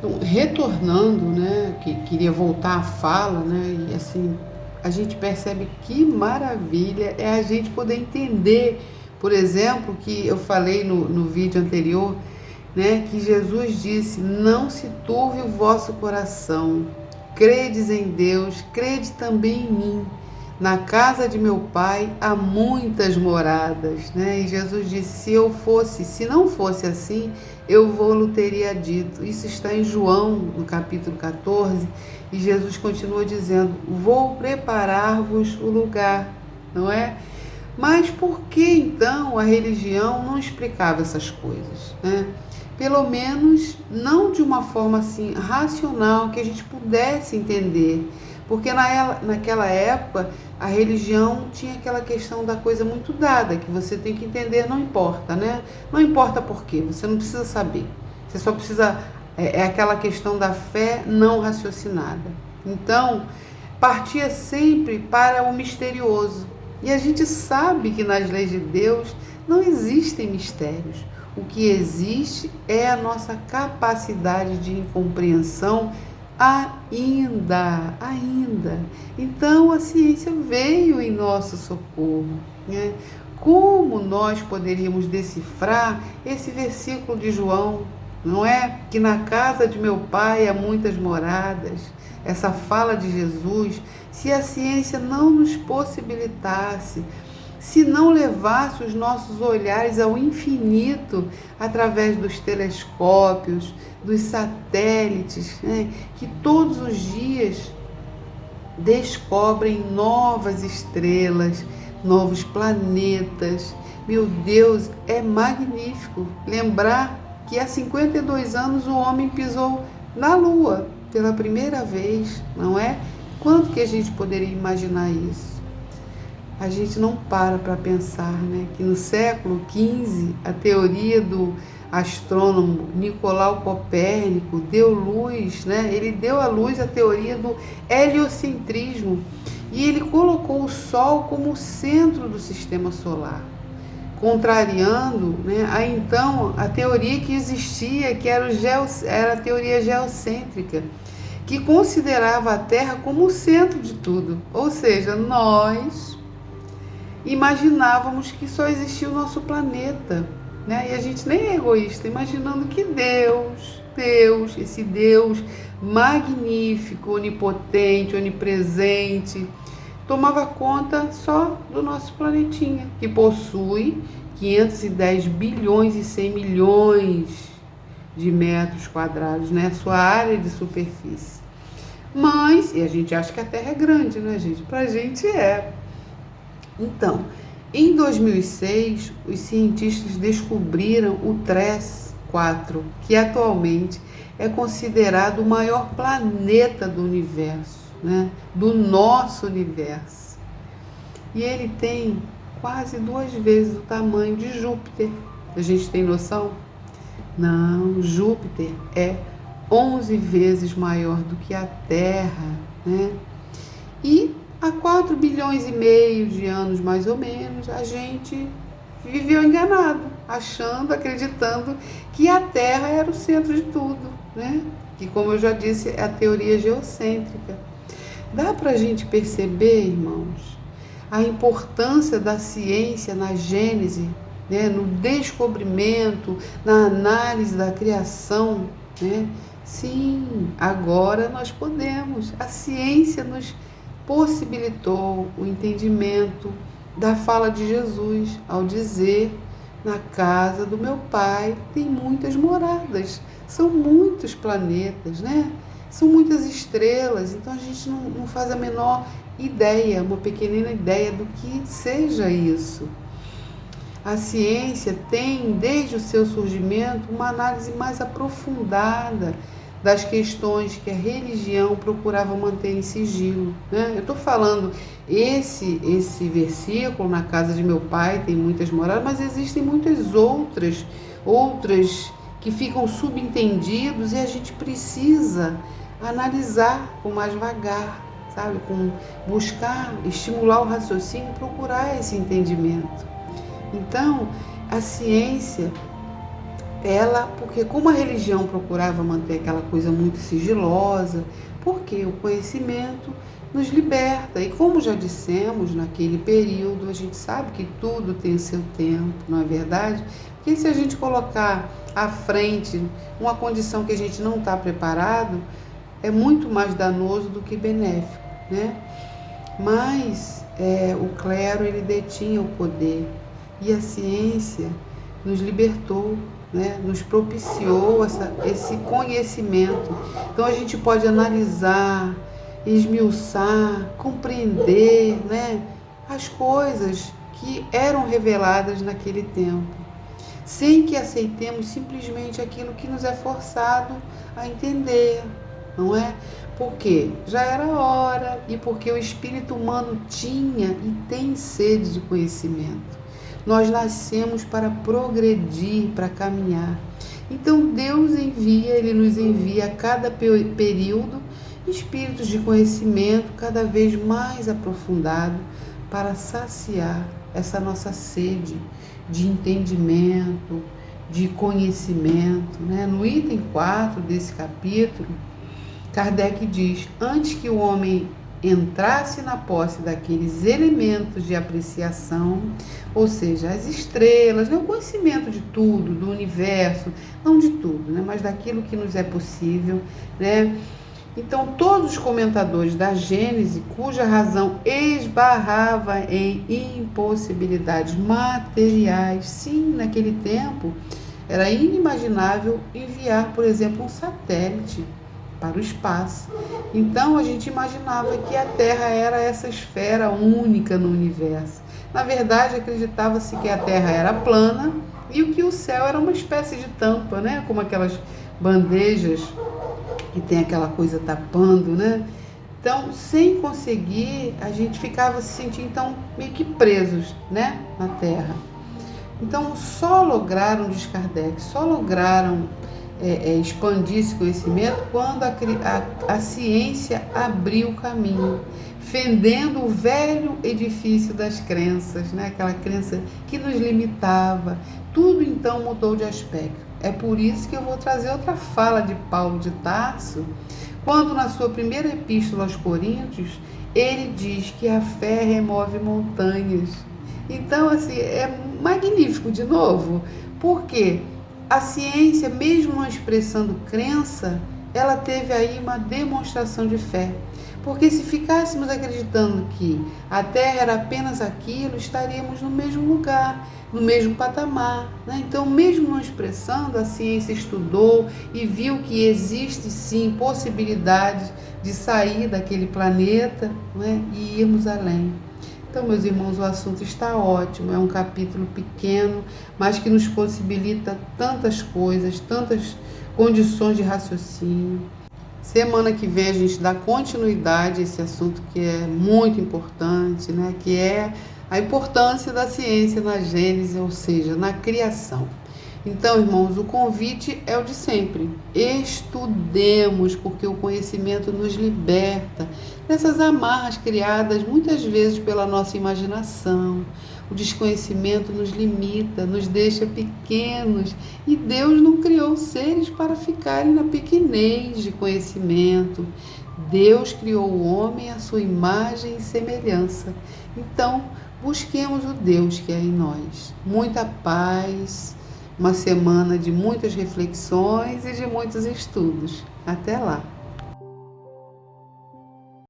Então, retornando, né, que queria voltar à fala, né, e assim, a gente percebe que maravilha é a gente poder entender, por exemplo, que eu falei no vídeo anterior, né, que Jesus disse: não se turve o vosso coração, credes em Deus, crede também em mim. Na casa de meu pai há muitas moradas, né? E Jesus disse: se não fosse assim, eu vou-lo teria dito. Isso está em João, no capítulo 14, e Jesus continua dizendo: vou preparar-vos o lugar, não é? Mas por que então a religião não explicava essas coisas, né? Pelo menos não de uma forma assim racional que a gente pudesse entender, porque naquela época a religião tinha aquela questão da coisa muito dada, que você tem que entender, não importa, né? Não importa por quê, você não precisa saber, você só precisa, é aquela questão da fé não raciocinada. Então, partia sempre para o misterioso. E a gente sabe que nas leis de Deus não existem mistérios. O que existe é a nossa capacidade de compreensão ainda. Então a ciência veio em nosso socorro, né? Como nós poderíamos decifrar esse versículo de João, não é? Que na casa de meu pai há muitas moradas. Essa fala de Jesus, se a ciência não nos possibilitasse, se não levasse os nossos olhares ao infinito através dos telescópios, dos satélites, né, que todos os dias descobrem novas estrelas, novos planetas. Meu Deus, é magnífico lembrar que há 52 anos o homem pisou na Lua pela primeira vez, não é? Quanto que a gente poderia imaginar isso? A gente não para pensar, né, que no século XV a teoria do astrônomo Nicolau Copérnico deu luz, né? Ele deu à luz a teoria do heliocentrismo e ele colocou o Sol como o centro do sistema solar, contrariando, né, a teoria que existia, que era a teoria geocêntrica, que considerava a Terra como o centro de tudo. Ou seja, nós imaginávamos que só existia o nosso planeta, né? E a gente nem é egoísta, imaginando que Deus, esse Deus magnífico, onipotente, onipresente, tomava conta só do nosso planetinha, que possui 510 bilhões e 100 milhões de metros quadrados, né? Sua área de superfície. Mas, e a gente acha que a Terra é grande, né, gente? Pra gente é. Então, em 2006, os cientistas descobriram o TRES-4, que atualmente é considerado o maior planeta do universo, né? Do nosso universo. E ele tem quase 2 vezes o tamanho de Júpiter. A gente tem noção? Não, Júpiter é 11 vezes maior do que a Terra, né? E há 4 bilhões e meio de anos, mais ou menos, a gente viveu enganado, acreditando que a Terra era o centro de tudo, né? Que, como eu já disse, é a teoria geocêntrica. Dá para a gente perceber, irmãos, a importância da ciência na gênese, né? No descobrimento, na análise da criação, né? Sim, agora nós podemos. A ciência nos possibilitou o entendimento da fala de Jesus ao dizer: na casa do meu pai tem muitas moradas, são muitos planetas, né? São muitas estrelas, então a gente não faz a menor ideia, uma pequenina ideia do que seja isso. A ciência tem, desde o seu surgimento, uma análise mais aprofundada das questões que a religião procurava manter em sigilo, né? Eu estou falando, esse versículo, na casa de meu pai tem muitas moradas, mas existem muitas outras que ficam subentendidos e a gente precisa analisar com mais vagar, sabe? Com buscar, estimular o raciocínio e procurar esse entendimento. Então, a ciência, porque como a religião procurava manter aquela coisa muito sigilosa, porque o conhecimento nos liberta. E como já dissemos, naquele período, a gente sabe que tudo tem seu tempo, não é verdade? Porque se a gente colocar à frente uma condição que a gente não está preparado, é muito mais danoso do que benéfico, né? Mas o clero, ele detinha o poder, e a ciência nos libertou, né? Nos propiciou esse conhecimento. Então a gente pode analisar, esmiuçar, compreender, né? As coisas que eram reveladas naquele tempo, sem que aceitemos simplesmente aquilo que nos é forçado a entender, não é? Porque já era hora e porque o espírito humano tinha e tem sede de conhecimento. Nós nascemos para progredir, para caminhar. Então Deus Ele nos envia a cada período espíritos de conhecimento cada vez mais aprofundado para saciar essa nossa sede de entendimento, de conhecimento, né? No item 4 desse capítulo, Kardec diz: antes que o homem entrasse na posse daqueles elementos de apreciação, ou seja, as estrelas, né? O conhecimento de tudo, do universo, não de tudo, né? Mas daquilo que nos é possível, né? Então, todos os comentadores da Gênese, cuja razão esbarrava em impossibilidades materiais, sim, naquele tempo, era inimaginável enviar, por exemplo, um satélite para o espaço. Então, a gente imaginava que a Terra era essa esfera única no universo. Na verdade, acreditava-se que a Terra era plana e que o céu era uma espécie de tampa, né? Como aquelas bandejas que tem aquela coisa tapando, né? Então, sem conseguir, a gente ficava se sentindo então meio que presos, né, na Terra. Então, só lograram, diz Kardec, só lograram expandir esse conhecimento quando a ciência abriu o caminho, fendendo o velho edifício das crenças, né? Aquela crença que nos limitava. Tudo então mudou de aspecto. É por isso que eu vou trazer outra fala de Paulo de Tarso, quando na sua primeira epístola aos Coríntios, ele diz que a fé remove montanhas. Então, assim, é magnífico de novo, porque a ciência, mesmo não expressando crença, ela teve aí uma demonstração de fé. Porque se ficássemos acreditando que a Terra era apenas aquilo, estaríamos no mesmo lugar, no mesmo patamar, né? Então, mesmo não expressando, a ciência estudou e viu que existe sim possibilidade de sair daquele planeta, né? E irmos além. Então, meus irmãos, o assunto está ótimo, é um capítulo pequeno, mas que nos possibilita tantas coisas, tantas condições de raciocínio. Semana que vem a gente dá continuidade a esse assunto que é muito importante, né? Que é a importância da ciência na Gênese, ou seja, na criação. Então, irmãos, o convite é o de sempre. Estudemos, porque o conhecimento nos liberta dessas amarras criadas muitas vezes pela nossa imaginação. O desconhecimento nos limita, nos deixa pequenos, e Deus não criou seres para ficarem na pequenez de conhecimento. Deus criou o homem à sua imagem e semelhança. Então, busquemos o Deus que é em nós. Muita paz, uma semana de muitas reflexões e de muitos estudos. Até lá!